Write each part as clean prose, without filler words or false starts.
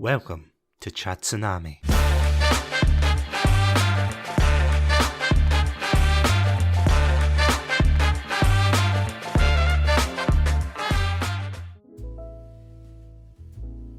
Welcome to Chatsunami.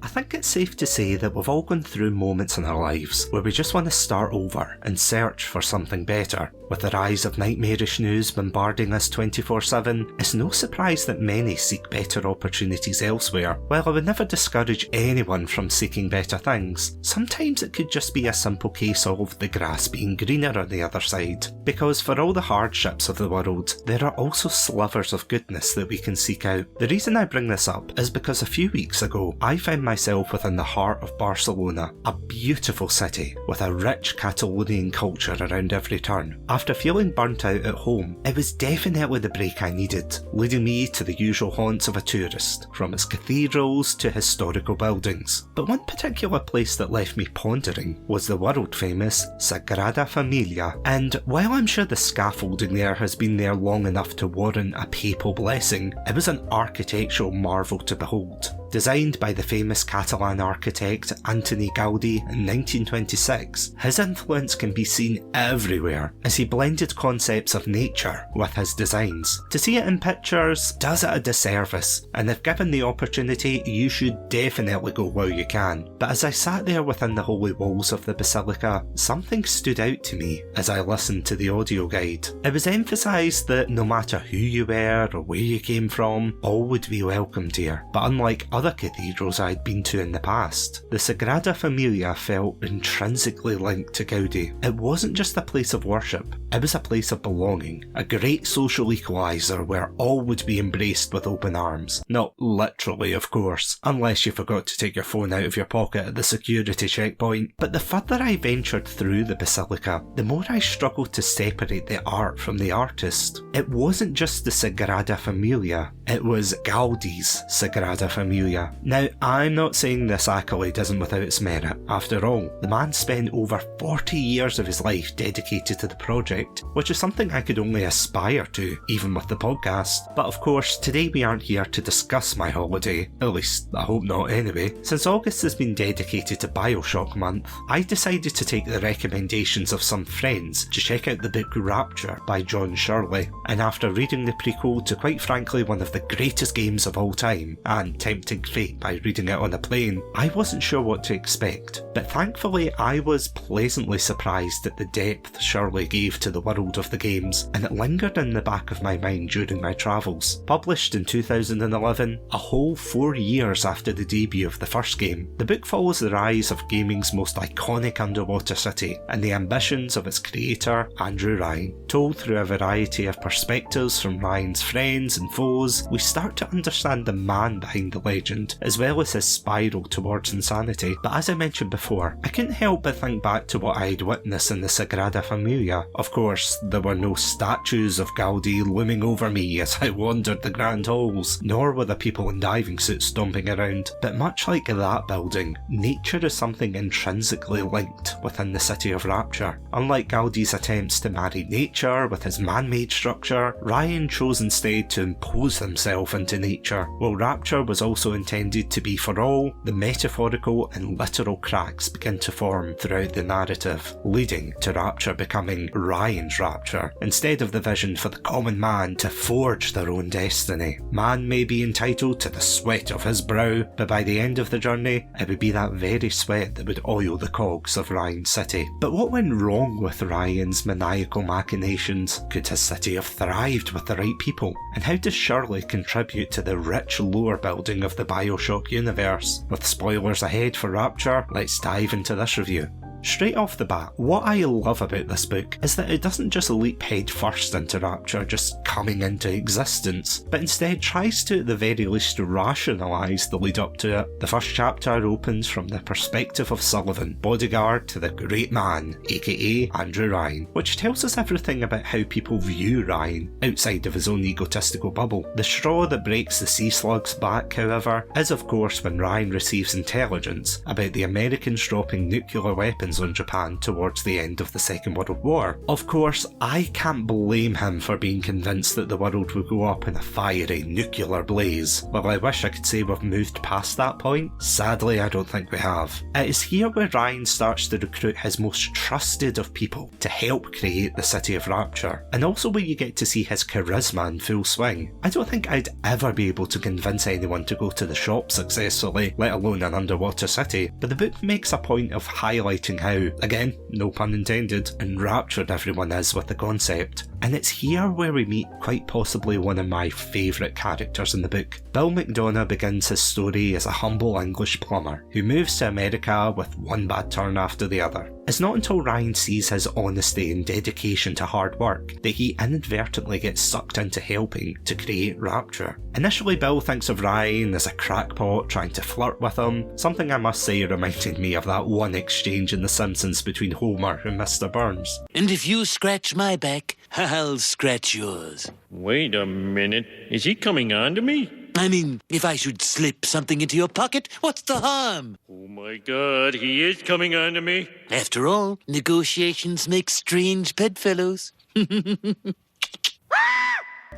I think it's safe to say that we've all gone through moments in our lives where we just want to start over and search for something better. With the rise of nightmarish news bombarding us 24/7, it's no surprise that many seek better opportunities elsewhere. While I would never discourage anyone from seeking better things, sometimes it could just be a simple case of the grass being greener on the other side. Because for all the hardships of the world, there are also slivers of goodness that we can seek out. The reason I bring this up is because a few weeks ago, I found myself within the heart of Barcelona, a beautiful city with a rich Catalonian culture around every turn. After feeling burnt out at home, it was definitely the break I needed, leading me to the usual haunts of a tourist, from its cathedrals to historical buildings. But one particular place that left me pondering was the world-famous Sagrada Familia, and while I'm sure the scaffolding there has been there long enough to warrant a papal blessing, it was an architectural marvel to behold. Designed by the famous Catalan architect Antoni Gaudí in 1926, his influence can be seen everywhere as he blended concepts of nature with his designs. To see it in pictures does it a disservice, and if given the opportunity, you should definitely go while you can. But as I sat there within the holy walls of the basilica, something stood out to me as I listened to the audio guide. It was emphasised that no matter who you were or where you came from, all would be welcomed here. But unlike other cathedrals I'd been to in the past, the Sagrada Familia felt intrinsically linked to Gaudí. It wasn't just a place of worship, it was a place of belonging, a great social equaliser where all would be embraced with open arms. Not literally, of course, unless you forgot to take your phone out of your pocket at the security checkpoint. But the further I ventured through the basilica, the more I struggled to separate the art from the artist. It wasn't just the Sagrada Familia, it was Gaudí's Sagrada Familia. Now, I'm not saying this accolade isn't without its merit. After all, the man spent over 40 years of his life dedicated to the project, which is something I could only aspire to, even with the podcast. But of course, today we aren't here to discuss my holiday, at least I hope not anyway. Since August has been dedicated to Bioshock month, I decided to take the recommendations of some friends to check out the book Rapture by John Shirley, and after reading the prequel to quite frankly one of the greatest games of all time, and tempting fate by reading it on a plane, I wasn't sure what to expect, but thankfully I was pleasantly surprised at the depth Shirley gave to the world of the games, and it lingered in the back of my mind during my travels. Published in 2011, a whole 4 years after the debut of the first game, the book follows the rise of gaming's most iconic underwater city and the ambitions of its creator, Andrew Ryan. Told through a variety of perspectives from Ryan's friends and foes, we start to understand the man behind the legend, as well as his spiral towards insanity. But as I mentioned before, I couldn't help but think back to what I'd witnessed in the Sagrada Familia. Of course, there were no statues of Gaudí looming over me as I wandered the grand halls, nor were the people in diving suits stomping around. But much like that building, nature is something intrinsically linked within the city of Rapture. Unlike Gaudí's attempts to marry nature with his man-made structure, Ryan chose instead to impose himself into nature. While Rapture was also intended to be for all, the metaphorical and literal cracks begin to form throughout the narrative, leading to Rapture becoming Ryan's Rapture, instead of the vision for the common man to forge their own destiny. Man may be entitled to the sweat of his brow, but by the end of the journey, it would be that very sweat that would oil the cogs of Ryan's city. But what went wrong with Ryan's maniacal machinations? Could his city have thrived with the right people? And how does Shirley contribute to the rich lore building of the Bioshock universe? With spoilers ahead for Rapture, let's dive into this review. Straight off the bat, what I love about this book is that it doesn't just leap head first into Rapture just coming into existence, but instead tries to at the very least rationalise the lead up to it. The first chapter opens from the perspective of Sullivan, bodyguard to the great man, aka Andrew Ryan, which tells us everything about how people view Ryan outside of his own egotistical bubble. The straw that breaks the sea slug's back, however, is of course when Ryan receives intelligence about the Americans dropping nuclear weapons sanctions on Japan towards the end of the Second World War. Of course, I can't blame him for being convinced that the world would go up in a fiery nuclear blaze. While I wish I could say we've moved past that point, sadly I don't think we have. It is here where Ryan starts to recruit his most trusted of people to help create the city of Rapture, and also where you get to see his charisma in full swing. I don't think I'd ever be able to convince anyone to go to the shop successfully, let alone an underwater city, but the book makes a point of highlighting how, again, no pun intended, enraptured everyone is with the concept. And it's here where we meet quite possibly one of my favourite characters in the book. Bill McDonough begins his story as a humble English plumber who moves to America with one bad turn after the other. It's not until Ryan sees his honesty and dedication to hard work that he inadvertently gets sucked into helping to create Rapture. Initially, Bill thinks of Ryan as a crackpot trying to flirt with him, something I must say reminded me of that one exchange in The Simpsons between Homer and Mr. Burns. And if you scratch my back, I'll scratch yours. Wait a minute, is he coming on to me? I mean, if I should slip something into your pocket, what's the harm? Oh my god, he is coming on to me. After all, negotiations make strange bedfellows.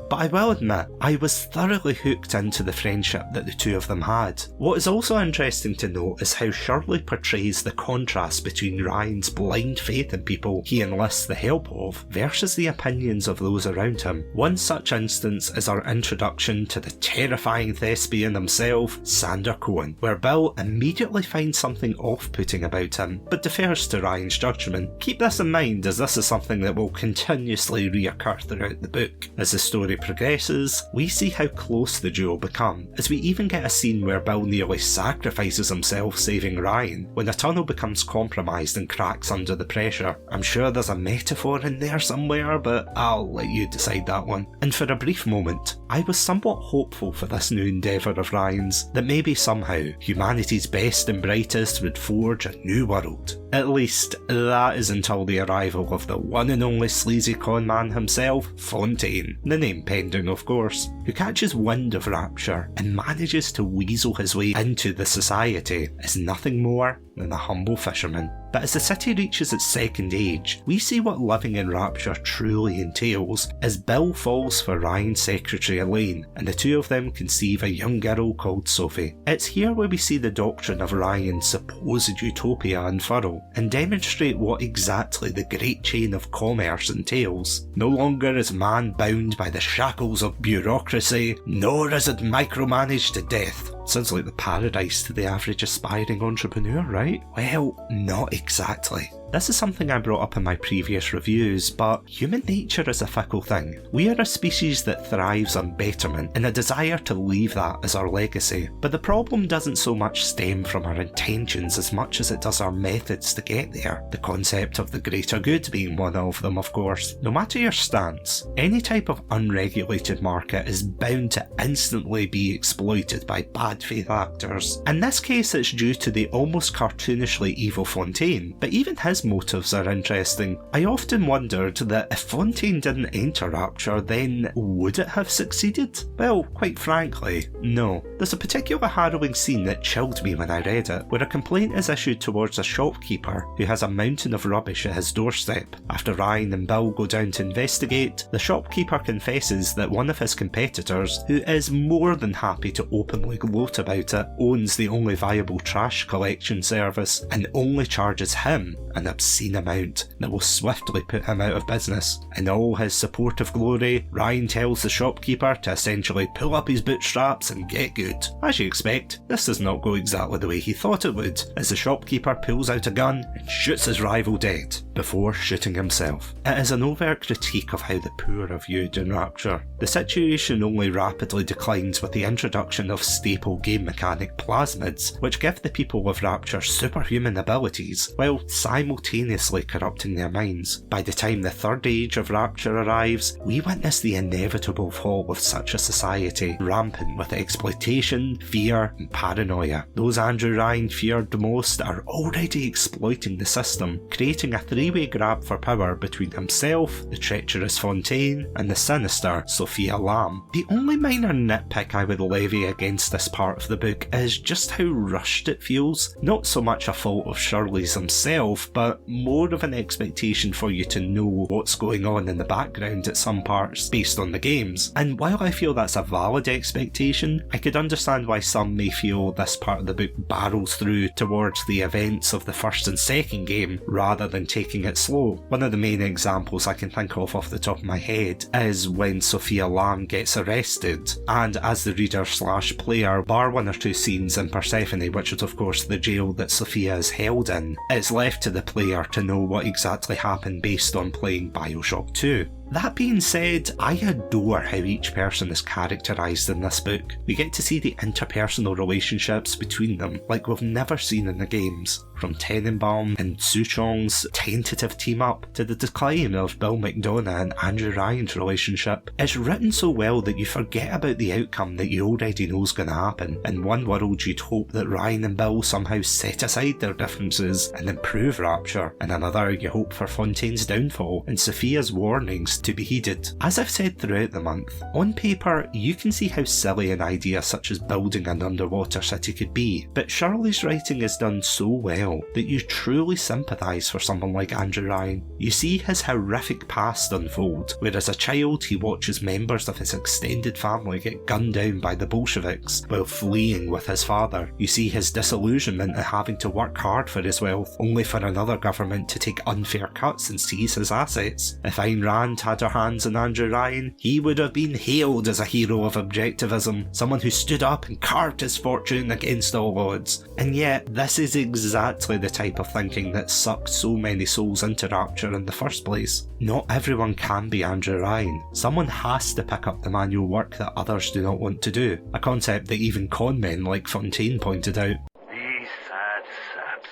But I will admit, I was thoroughly hooked into the friendship that the two of them had. What is also interesting to note is how Shirley portrays the contrast between Ryan's blind faith in people he enlists the help of versus the opinions of those around him. One such instance is our introduction to the terrifying thespian himself, Sander Cohen, where Bill immediately finds something off-putting about him, but defers to Ryan's judgment. Keep this in mind, as this is something that will continuously reoccur throughout the book. As the story progresses, we see how close the duo become, as we even get a scene where Bill nearly sacrifices himself saving Ryan when the tunnel becomes compromised and cracks under the pressure. I'm sure there's a metaphor in there somewhere, but I'll let you decide that one. And for a brief moment, I was somewhat hopeful for this new endeavour of Ryan's, that maybe somehow humanity's best and brightest would forge a new world. At least, that is until the arrival of the one and only sleazy conman himself, Fontaine, the name pending of course, who catches wind of Rapture and manages to weasel his way into the society as nothing more than a humble fisherman. But as the city reaches its second age, we see what living in Rapture truly entails as Bill falls for Ryan's secretary Elaine, and the two of them conceive a young girl called Sophie. It's here where we see the doctrine of Ryan's supposed utopia unfurl, and demonstrate what exactly the great chain of commerce entails. No longer is man bound by the shackles of bureaucracy, nor is it micromanaged to death. Sounds like the paradise to the average aspiring entrepreneur, right? Well, not exactly. This is something I brought up in my previous reviews, but human nature is a fickle thing. We are a species that thrives on betterment and a desire to leave that as our legacy. But the problem doesn't so much stem from our intentions as much as it does our methods to get there. The concept of the greater good being one of them, of course. No matter your stance, any type of unregulated market is bound to instantly be exploited by bad faith actors. In this case, it's due to the almost cartoonishly evil Fontaine, but even his motives are interesting. I often wondered that if Fontaine didn't enter Rapture, then would it have succeeded? Well, quite frankly, no. There's a particular harrowing scene that chilled me when I read it, where a complaint is issued towards a shopkeeper who has a mountain of rubbish at his doorstep. After Ryan and Bill go down to investigate, the shopkeeper confesses that one of his competitors, who is more than happy to openly gloat about it, owns the only viable trash collection service and only charges him an obscene amount that will swiftly put him out of business. In all his supportive glory, Ryan tells the shopkeeper to essentially pull up his bootstraps and get good. As you expect, this does not go exactly the way he thought it would, as the shopkeeper pulls out a gun and shoots his rival dead, before shooting himself. It is an overt critique of how the poor are viewed in Rapture. The situation only rapidly declines with the introduction of staple game mechanic plasmids, which give the people of Rapture superhuman abilities, while simultaneously corrupting their minds. By the time the third age of Rapture arrives, we witness the inevitable fall of such a society, rampant with exploitation, fear, and paranoia. Those Andrew Ryan feared the most are already exploiting the system, creating a 3 three-way grab for power between himself, the treacherous Fontaine, and the sinister Sophia Lamb. The only minor nitpick I would levy against this part of the book is just how rushed it feels. Not so much a fault of Shirley's himself, but more of an expectation for you to know what's going on in the background at some parts based on the games. And while I feel that's a valid expectation, I could understand why some may feel this part of the book barrels through towards the events of the first and second game rather than taking it slow. One of the main examples I can think of off the top of my head is when Sophia Lamb gets arrested, and as the reader/player, bar one or two scenes in Persephone, which is of course the jail that Sophia is held in, it's left to the player to know what exactly happened based on playing Bioshock 2. That being said, I adore how each person is characterised in this book. We get to see the interpersonal relationships between them like we've never seen in the games. From Tenenbaum and Suchong's tentative team-up to the decline of Bill McDonough and Andrew Ryan's relationship, it's written so well that you forget about the outcome that you already know is going to happen. In one world you'd hope that Ryan and Bill somehow set aside their differences and improve Rapture. In another you hope for Fontaine's downfall and Sophia's warnings to be heeded. As I've said throughout the month, on paper you can see how silly an idea such as building an underwater city could be, but Shirley's writing is done so well that you truly sympathise for someone like Andrew Ryan. You see his horrific past unfold, where as a child he watches members of his extended family get gunned down by the Bolsheviks while fleeing with his father. You see his disillusionment at having to work hard for his wealth, only for another government to take unfair cuts and seize his assets. If Ayn Rand had her hands on Andrew Ryan, he would have been hailed as a hero of objectivism, someone who stood up and carved his fortune against all odds. And yet, this is exactly the type of thinking that sucked so many souls into Rapture in the first place. Not everyone can be Andrew Ryan. Someone has to pick up the manual work that others do not want to do, a concept that even conmen like Fontaine pointed out. These sad saps.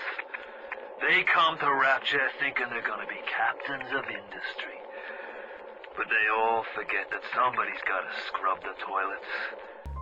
They come to Rapture thinking they're gonna be captains of industry. But they all forget that somebody's gotta scrub the toilets.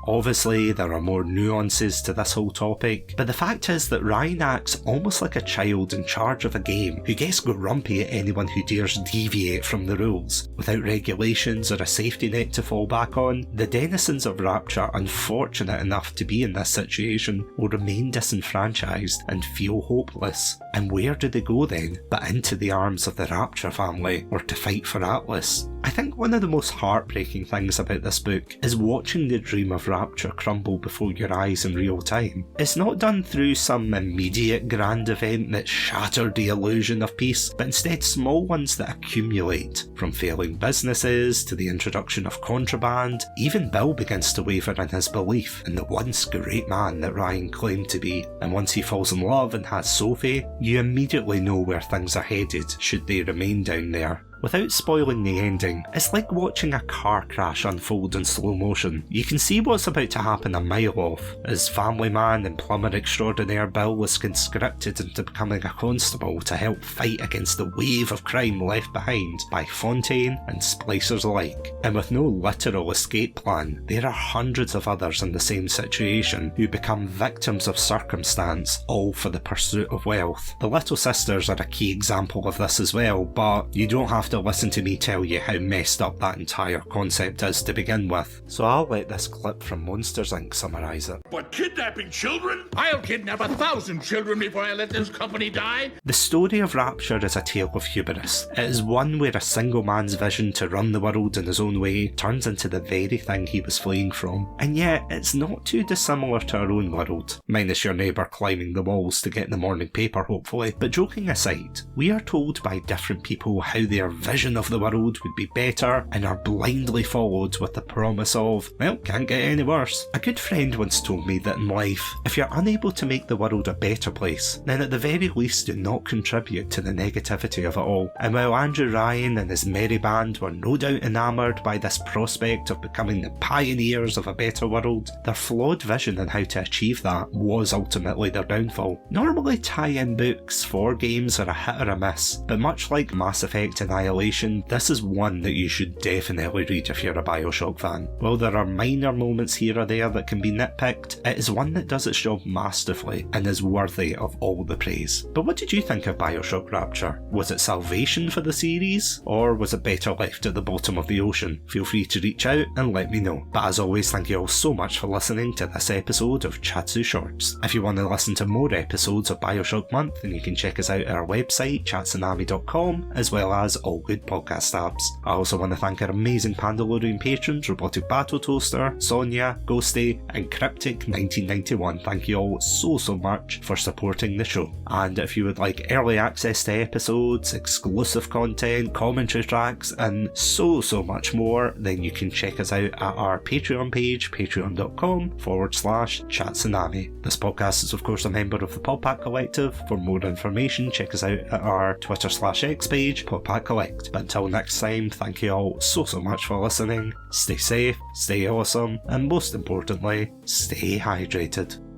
Obviously, there are more nuances to this whole topic, but the fact is that Ryan acts almost like a child in charge of a game who gets grumpy at anyone who dares deviate from the rules. Without regulations or a safety net to fall back on, the denizens of Rapture, unfortunate enough to be in this situation, will remain disenfranchised and feel hopeless. And where do they go then, but into the arms of the Rapture family, or to fight for Atlas? I think one of the most heartbreaking things about this book is watching the dream of Rapture crumble before your eyes in real time. It's not done through some immediate grand event that shattered the illusion of peace, but instead small ones that accumulate. From failing businesses to the introduction of contraband, even Bill begins to waver in his belief in the once great man that Ryan claimed to be. And once he falls in love and has Sophie, you immediately know where things are headed should they remain down there. Without spoiling the ending, it's like watching a car crash unfold in slow motion. You can see what's about to happen a mile off, as family man and plumber extraordinaire Bill was conscripted into becoming a constable to help fight against the wave of crime left behind by Fontaine and splicers alike. And with no literal escape plan, there are hundreds of others in the same situation who become victims of circumstance, all for the pursuit of wealth. The Little Sisters are a key example of this as well, but you don't have to listen to me tell you how messed up that entire concept is to begin with, so I'll let this clip from Monsters Inc. summarise it. But kidnapping children? I'll kidnap 1,000 children before I let this company die. The story of Rapture is a tale of hubris. It is one where a single man's vision to run the world in his own way turns into the very thing he was fleeing from. And yet, it's not too dissimilar to our own world, minus your neighbour climbing the walls to get the morning paper hopefully. But joking aside, we are told by different people how their vision of the world would be better and are blindly followed with the promise of, well, can't get any worse. A good friend once told me that in life, if you're unable to make the world a better place, then at the very least do not contribute to the negativity of it all. And while Andrew Ryan and his merry band were no doubt enamoured by this prospect of becoming the pioneers of a better world, their flawed vision on how to achieve that was ultimately their downfall. Normally tie-in books for games are a hit or a miss, but much like Mass Effect and Annihilation, this is one that you should definitely read if you're a Bioshock fan. While there are minor moments here or there that can be nitpicked, it is one that does its job masterfully and is worthy of all the praise. But what did you think of Bioshock Rapture? Was it salvation for the series, or was it better left at the bottom of the ocean? Feel free to reach out and let me know. But as always, thank you all so much for listening to this episode of Chatsu Shorts. If you want to listen to more episodes of Bioshock Month, then you can check us out at our website, Satsunami.com, as well as all good podcast apps. I also want to thank our amazing Pandalorian patrons, RoboticBattleToaster, Sonia, Ghosty, and Cryptic1991. Thank you all so much for supporting the show. And if you would like early access to episodes, exclusive content, commentary tracks, and so much more, then you can check us out at our Patreon page, patreon.com/Chatsunami. This podcast is of course a member of the PodPack Collective. For more information, check us out at our Twitter/X page, PodPack Collect. But until next time, thank you all so much for listening. Stay safe, stay awesome, and most importantly, stay hydrated.